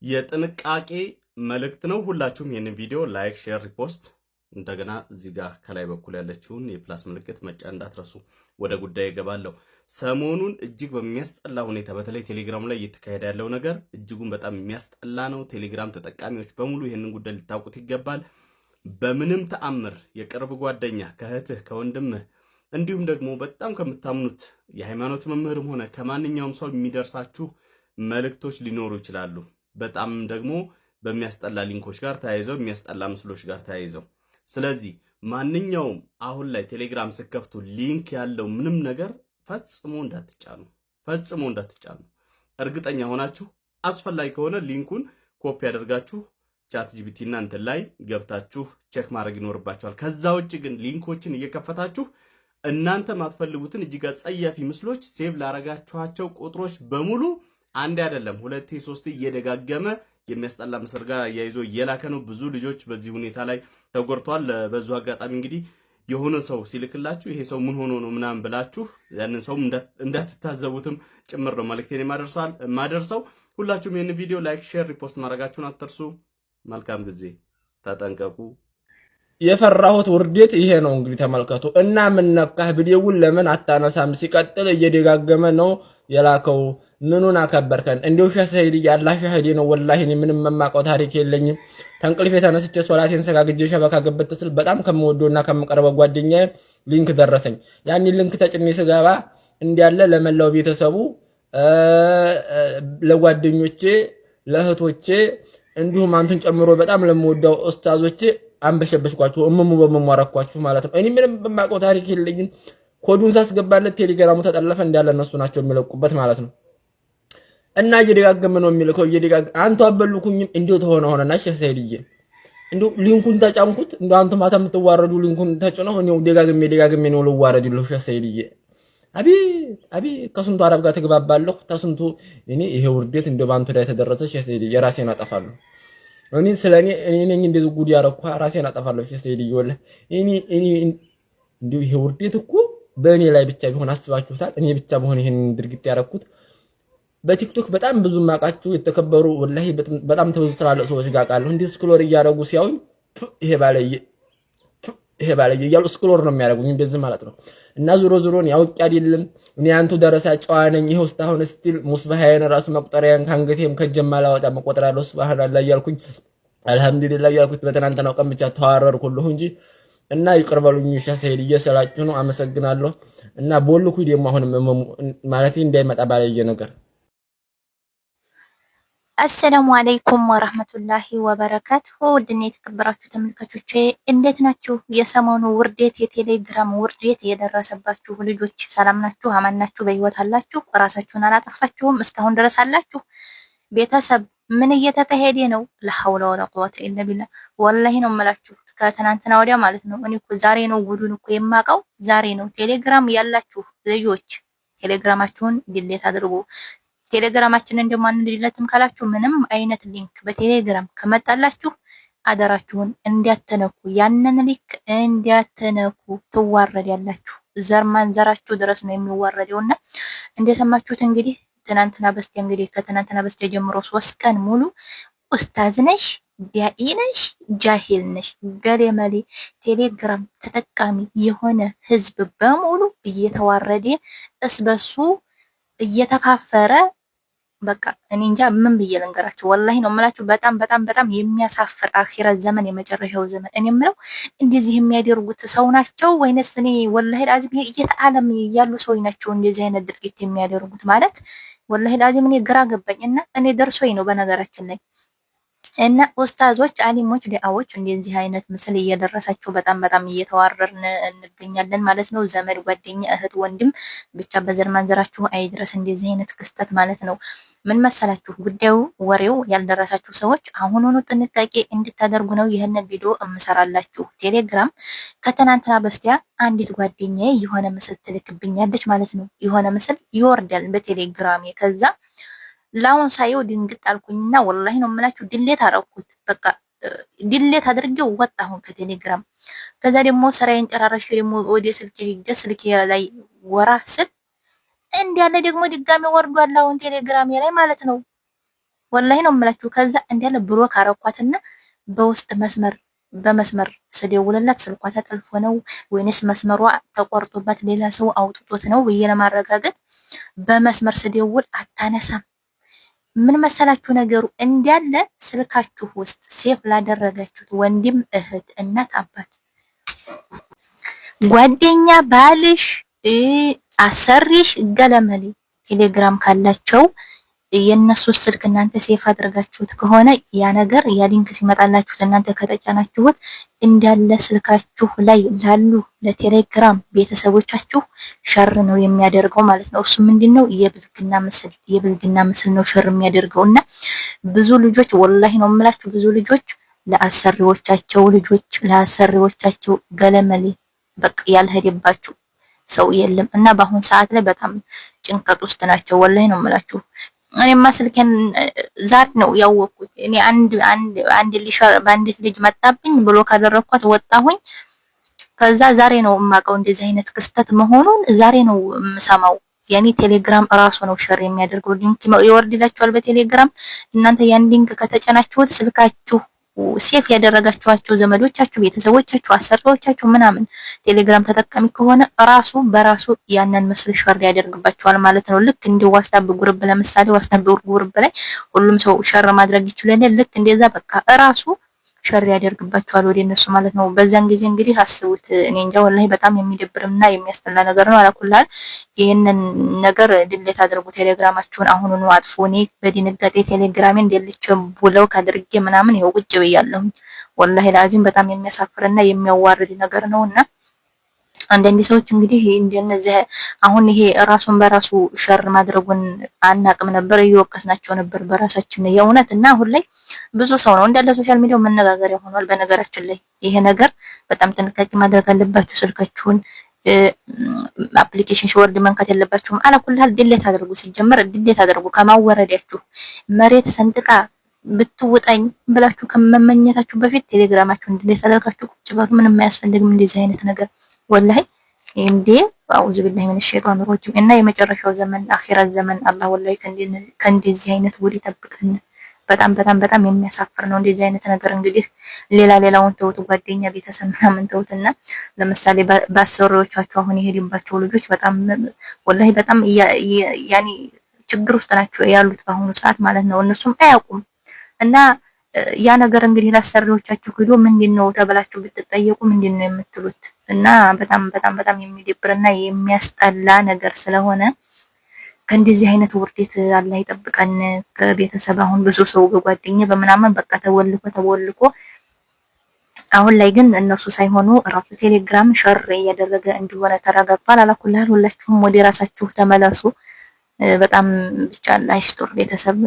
የጥንቃቄ መልእክት ነው። ሁላችሁም ይህንን ቪዲዮ ላይክ፣ ሼር፣ ሪፖስት እንደገና እዚህ ጋር ከላይ በኩል ያለችውን የፕላስ ምልክት መጫን እንዳትረሱ። ወደ ጉዳይ እገባለሁ። ሰሞኑን እጅግ በሚያስጠላ ሁኔታ በተለይ ቴሌግራም ላይ እየተካሄደ ያለው ነገር እጅጉን በጣም የሚያስጠላ ነው። ቴሌግራም ተጠቃሚዎች በሙሉ ይህንን ጉዳይ ልታውቁት ይገባል። በምንም ተአምር የቅርብ ጓደኛ ከእህትህ ከወንድምህ እንዲሁም ደግሞ በጣም ከምታምኑት የሃይማኖት መምህርም ሆነ ከማንኛውም ሰው የሚደርሳችሁ መልእክቶች ሊኖሩ ይችላሉ። በጣም ደግሞ በሚያስጠላ ሊንኮች ጋር ተያይዘው የሚያስጠላ ምስሎች ጋር ተያይዘው። ስለዚህ ማንኛውም አሁን ላይ ቴሌግራም ስከፍቱ ሊንክ ያለው ምንም ነገር ፈጽሞ እንዳትጫኑ። እርግጠኛ ሆናችሁ አስፈላጊ ከሆነ ሊንኩን ኮፒ ያደርጋችሁ ቻት ጂፒቲ እና እንትን ላይ ገብታችሁ ቼክ ማድረግ ይኖርባችኋል። ከዛ ውጭ ግን ሊንኮችን እየከፈታችሁ እናንተ ማትፈልጉትን እጅግ አጸያፊ ምስሎች ሴቭ ላረጋችኋቸው ቁጥሮች በሙሉ አንድ አይደለም ሁለቴ ሶስቴ እየደጋገመ የሚያስጠላ ምስል ጋር ያይዞ እየላከ ነው። ብዙ ልጆች በዚህ ሁኔታ ላይ ተጎድተዋል። በዙ አጋጣሚ እንግዲህ የሆነ ሰው ሲልክላችሁ ይሄ ሰው ምን ሆኖ ነው ምናምን ብላችሁ ያንን ሰው እንዳትታዘቡትም ጭምር ነው መልእክቴን የማደርሰው። ሁላችሁም ይህን ቪዲዮ ላይክ፣ ሼር፣ ሪፖስት ማድረጋችሁን አትርሱ። መልካም ጊዜ። ተጠንቀቁ። የፈራሁት ውርዴት ይሄ ነው እንግዲህ ተመልከቱ። እና ምን ነካህ ብዴውን ለምን አታነሳም? ሲቀጥል እየደጋገመ ነው የላከው። ምኑን አከበርከን? እንዴው ሸህ ሰይድ ያላህ ሸህዲ ነው። ወላሂ እኔ ምንም መማቀው ታሪክ የለኝም። ተንቅልፌ ተነስቼ ሶላቴን ሰጋግጄ ሸበካ ገበት ስል በጣም ከምወደውና ከምቀርበው ጓደኛዬ ሊንክ ደረሰኝ። ያን ሊንክ ተጭኔ ስገባ እንዲያለ ለመላው ቤተሰቡ ለጓደኞቼ ለእህቶቼ እንዲሁም አንቱን ጨምሮ በጣም ለምወዳው ኡስታዞቼ አንበሸበሽኳችሁ እምሙ በመሟረኳችሁ ማለት ነው። እኔ ምንም በማቀው ታሪክ የለኝም። ኮዱን ሳስገባለት ቴሌግራሙ ተጠለፈ እንዳለ እነሱ ናቸው የሚለቁበት ማለት ነው። እና እየደጋገመ ነው የሚልከው አንቱ አበሉኩኝም እንዴው ሆነና ሼህ ሰይድዬ እንዴው ሊንኩን ተጫንኩት። እንዴው አንቱ ማታ የምትዋረዱ ሊንኩን ተጭነው እኔው ደጋግሜ ነው ልዋረድልህ ሼህ ሰይድዬ። አቤት ከስንቱ አረብ ጋር ተግባባለሁ ተስንቱ። እኔ ይሄ ውርዴት እንደው ባንቱ ላይ ተደረሰ ሼህ ሰይድዬ ራሴን አጠፋለሁ። እኔ ስለኔ ነኝ እንደዚህ ጉድ ያረኩ ራሴን አጠፋለሁ ሼህ ሰይድዬ። ወላሂ እኔ እንደው ይሄ ውርዴት እኮ በእኔ ላይ ብቻ ቢሆን አስባችሁታል? እኔ ብቻ በሆነ ይሄን ድርጊት ያረኩት። በቲክቶክ በጣም ብዙ ማቃችሁ የተከበሩ ወላሂ በጣም ተብዙ ትላልቅ ሰዎች ጋር ቃለሁ እንዲህ ስክሮል እያረጉ ሲያዩኝ ይሄ ባለየ እያሉ ስክሮል ነው የሚያረጉኝ እንደዚህ ማለት ነው። እና ዞሮ ነው ያውቅ አይደለም እኔ አንቱ ደረሳ ጨዋ ነኝ። ይሄው እስካሁን ስቲል ሙስባሃየን ራሱ መቁጠሪያን ካንገቴም ከጀማላ ወጣ መቆጠራለሁ ሱብሃንአላህ እያልኩኝ አልሐምዱሊላህ እያልኩት በትናንትናው ቀን ብቻ ተዋረርኩልሁ እንጂ እና ይቅርበሉኝ ሼህ ሰይድዬ ስላችሁ ነው። አመሰግናለሁ። እና ቦልኩ ደግሞ አሁን ማለት እንዳይመጣ ባለየ ነገር። አሰላሙ አለይኩም ወራህመቱላሂ ወበረካቱሁ። ውድና የተከበራችሁ ተመልካቾቼ እንዴት ናችሁ? የሰሞኑ ውርዴት የቴሌግራም ውርዴት የደረሰባችሁ ልጆች ሰላም ናችሁ? አማን ናችሁ? በህይወት አላችሁ? ራሳችሁን አላጠፋችሁም? እስካሁን ድረስ አላችሁ? ቤተሰብ ምን እየተካሄደ ነው? ለሐውለ ወላ ቁወተ ኢላ ቢላህ። ወላሂ ነው የምላችሁ ከትናንትና ወዲያ ማለት ነው። እኔ እኮ ዛሬ ነው ጉዱን እኮ የማውቀው ዛሬ ነው። ቴሌግራም ያላችሁ ልጆች ቴሌግራማችሁን ዲሌት አድርጉ። ቴሌግራማችንን ደግሞ አንድለትም ካላችሁ ምንም አይነት ሊንክ በቴሌግራም ከመጣላችሁ አደራችሁን እንዲያተነኩ ያንን ሊንክ እንዲያተነኩ ትዋረድ ያላችሁ ዘር ማንዘራችሁ ድረስ ነው የሚዋረደውና እንደሰማችሁት እንግዲህ ትናንትና በስቲያ እንግዲህ ከትናንትና በስቲያ ጀምሮ 3 ቀን ሙሉ ኡስታዝ ነሽ ዳኢ ነሽ ጃሂል ነሽ ገሌመሌ ቴሌግራም ተጠቃሚ የሆነ ህዝብ በሙሉ እየተዋረደ እስበሱ እየተካፈረ በቃ እኔ እንጃ ምን ብዬ ልንገራችሁ። ወላሂ ነው የምላችሁ በጣም የሚያሳፍር አኺራ ዘመን የመጨረሻው ዘመን። እኔ የምለው እንደዚህ የሚያደርጉት ሰው ናቸው ወይንስ እኔ ወላሂ ላዚም እየተዓለም ያሉ ሰው ናቸው እንደዚህ አይነት ድርጊት የሚያደርጉት ማለት ወላሂ ላዚም እኔ ግራ ገባኝና እኔ ደርሶኝ ነው በነገራችን ላይ እና ኡስታዞች አሊሞች ዲያዎች እንደዚህ አይነት ምስል እየደረሳቸው በጣም እየተዋረርን እንገኛለን ማለት ነው። ዘመድ ጓደኛ እህት ወንድም ብቻ በዘር ማንዘራችሁ አይድረስ እንደዚህ አይነት ክስተት ማለት ነው። ምን መሰላችሁ ጉዳዩ ወሬው ያልደረሳችሁ ሰዎች አሁኑኑ ጥንቃቄ እንድታደርጉ ነው ይሄንን ቪዲዮ እምሰራላችሁ። ቴሌግራም ከትናንትና በስቲያ አንዲት ጓደኛዬ የሆነ ምስል ትልክብኛለች ማለት ነው። የሆነ ምስል ይወርዳል በቴሌግራም ከዛ ላውን ሳየው ድንግጥ አልኩኝና ወላሂ ነው የምላችሁ ድሌት አረኩት። በቃ ድሌት አድርጌው ወጣሁ ከቴሌግራም። ከዛ ደግሞ ስራዬን ጨራረሽ ደግሞ ወደ ስልኬ ላይ ወራ ስል እንዲያለ ደግሞ ድጋሚ ወርዷል አሁን ቴሌግራም ላይ ማለት ነው። ወላሂ ነው የምላችሁ። ከዛ እንዲያለ ብሎክ አረኳትና በውስጥ በመስመር ስደውልላት ስልኳ ተጠልፎ ነው ወይንስ መስመሯ ተቆርጦባት ሌላ ሰው አውጥቶት ነው ብዬ ለማረጋገጥ በመስመር ስደውል አታነሳም። ምን መሰላችሁ ነገሩ እንዲያለ ስልካችሁ ውስጥ ሴፍ ላደረጋችሁት ወንድም፣ እህት፣ እናት፣ አባት፣ ጓደኛ፣ ባልሽ፣ አሰሪሽ ገለመሌ ቴሌግራም ካላቸው የነሱ ስልክ እናንተ ሴፍ አድርጋችሁት ከሆነ ያ ነገር ያ ሊንክ ሲመጣላችሁ እናንተ ከተጫናችሁት እንዳለ ስልካችሁ ላይ ላሉ ለቴሌግራም ቤተሰቦቻችሁ ሸር ነው የሚያደርገው ማለት ነው። እሱ ምንድነው የብልግና ምስል ነው ሸር የሚያደርገውና ብዙ ልጆች ወላሂ ነው የምላችሁ ብዙ ልጆች ለአሰሪዎቻቸው ገለመሌ በቃ ያልሄደባችሁ ሰው የለም እና በአሁን ሰዓት ላይ በጣም ጭንቀት ውስጥ ናቸው። ወላሂ ነው የምላችሁ። እኔማ ስልኬን ዛሬ ነው ያወቅኩት። እኔ አንድ በአንዲት ልጅ መጣብኝ ብሎ ካደረኳት ወጣሁኝ። ከዛ ዛሬ ነው የማውቀው እንደዚህ አይነት ክስተት መሆኑን ዛሬ ነው የምሰማው። ያኔ ቴሌግራም እራሱ ነው ሸር የሚያደርገው ሊንክ ይወርድላችኋል በቴሌግራም። እናንተ ያን ሊንክ ከተጫናችሁት ስልካችሁ ሴፍ ያደረጋችኋቸው ዘመዶቻችሁ፣ ቤተሰቦቻችሁ፣ አሰሪዎቻችሁ ምናምን ቴሌግራም ተጠቃሚ ከሆነ በራሱ ያንን ምስል ሸር ያደርግባችኋል ማለት ነው። ልክ እንደ ዋትስአፕ ግሩፕ ለምሳሌ ዋትስአፕ ግሩፕ ላይ ሁሉም ሰው ሸር ማድረግ ይችላል። ልክ እንደዛ በቃ ራሱ ሸር ያደርግባችኋል ወደ እነሱ ማለት ነው። በዛን ጊዜ እንግዲህ አስቡት። እኔ እንጃ ወላሂ በጣም የሚደብርና የሚያስጠላ ነገር ነው። አላኩላል ይሄንን ነገር ድሌት አድርጉ ቴሌግራማችሁን አሁኑኑ አጥፉ። እኔ በድንጋጤ ቴሌግራሜን እንደልቼ ብለው ካድርጌ ምናምን ይኸው ቁጭ ብያለሁ። ወላሂ ላዚም በጣም የሚያሳፍርና የሚያዋርድ ነገር ነውና አንዳንድ ሰዎች እንግዲህ እንደነዚህ አሁን ይሄ ራሱን በራሱ ሸር ማድረጉን አናቅም ነበር፣ እየወቀስናቸው ነበር በራሳችን የእውነት። እና አሁን ላይ ብዙ ሰው ነው እንዳለ ሶሻል ሚዲያው መነጋገሪያ ሆኗል። በነገራችን ላይ ይሄ ነገር በጣም ጥንቃቄ ማድረግ አለባችሁ። ስልካችሁን አፕሊኬሽን ሲወርድ መንካት የለባችሁም። አላኩልሃል ድሌት አድርጉ። ሲጀመር ድሌት አድርጉ ከማወረዳችሁ። መሬት ሰንጥቃ ብትውጠኝ ብላችሁ ከመመኘታችሁ በፊት ቴሌግራማችሁን ድሌት አድርጋችሁ ቁጭ በሉ። ምንም አያስፈልግም እንደዚህ አይነት ነገር ወላሂ እንዴ አውዙ ቢላሂ ሚነሽ ሸይጣን ረጂም። እና የመጨረሻው ዘመን አኺራት ዘመን አላህ ወላሂ ከእንደዚህ አይነት ጉድ ይጠብቀን። በጣም በጣም በጣም የሚያሳፍር ነው እንደዚህ አይነት ነገር። እንግዲህ ሌላውን ተውት፣ ጓደኛ ቤተሰብ ምናምን ተውትና ለምሳሌ በአሰሪዎቻችሁ አሁን የሄድባቸው ልጆች በጣም ወላሂ በጣም ያኒ ችግር ውስጥ ናቸው ያሉት በአሁኑ ሰዓት ማለት ነው። እነሱም አያውቁም እና ያ ነገር እንግዲህ ለአሰሪዎቻችሁ ሄዶ ምንድነው ተብላችሁ ብትጠየቁ ምንድነው የምትሉት? እና በጣም በጣም በጣም የሚደብርና የሚያስጠላ ነገር ስለሆነ ከእንደዚህ አይነት ውርደት አላህ ይጠብቀን። ከቤተሰብ አሁን ብዙ ሰው በጓደኛ በምናምን በቃ ተወልኮ አሁን ላይ ግን እነሱ ሳይሆኑ ራሱ ቴሌግራም ሸር እያደረገ እንደሆነ ተረጋግጧል። አላኩልሃል ሁላችሁም ወደ ራሳችሁ ተመለሱ። በጣም ብቻ አላህ ይስጥር ቤተሰብ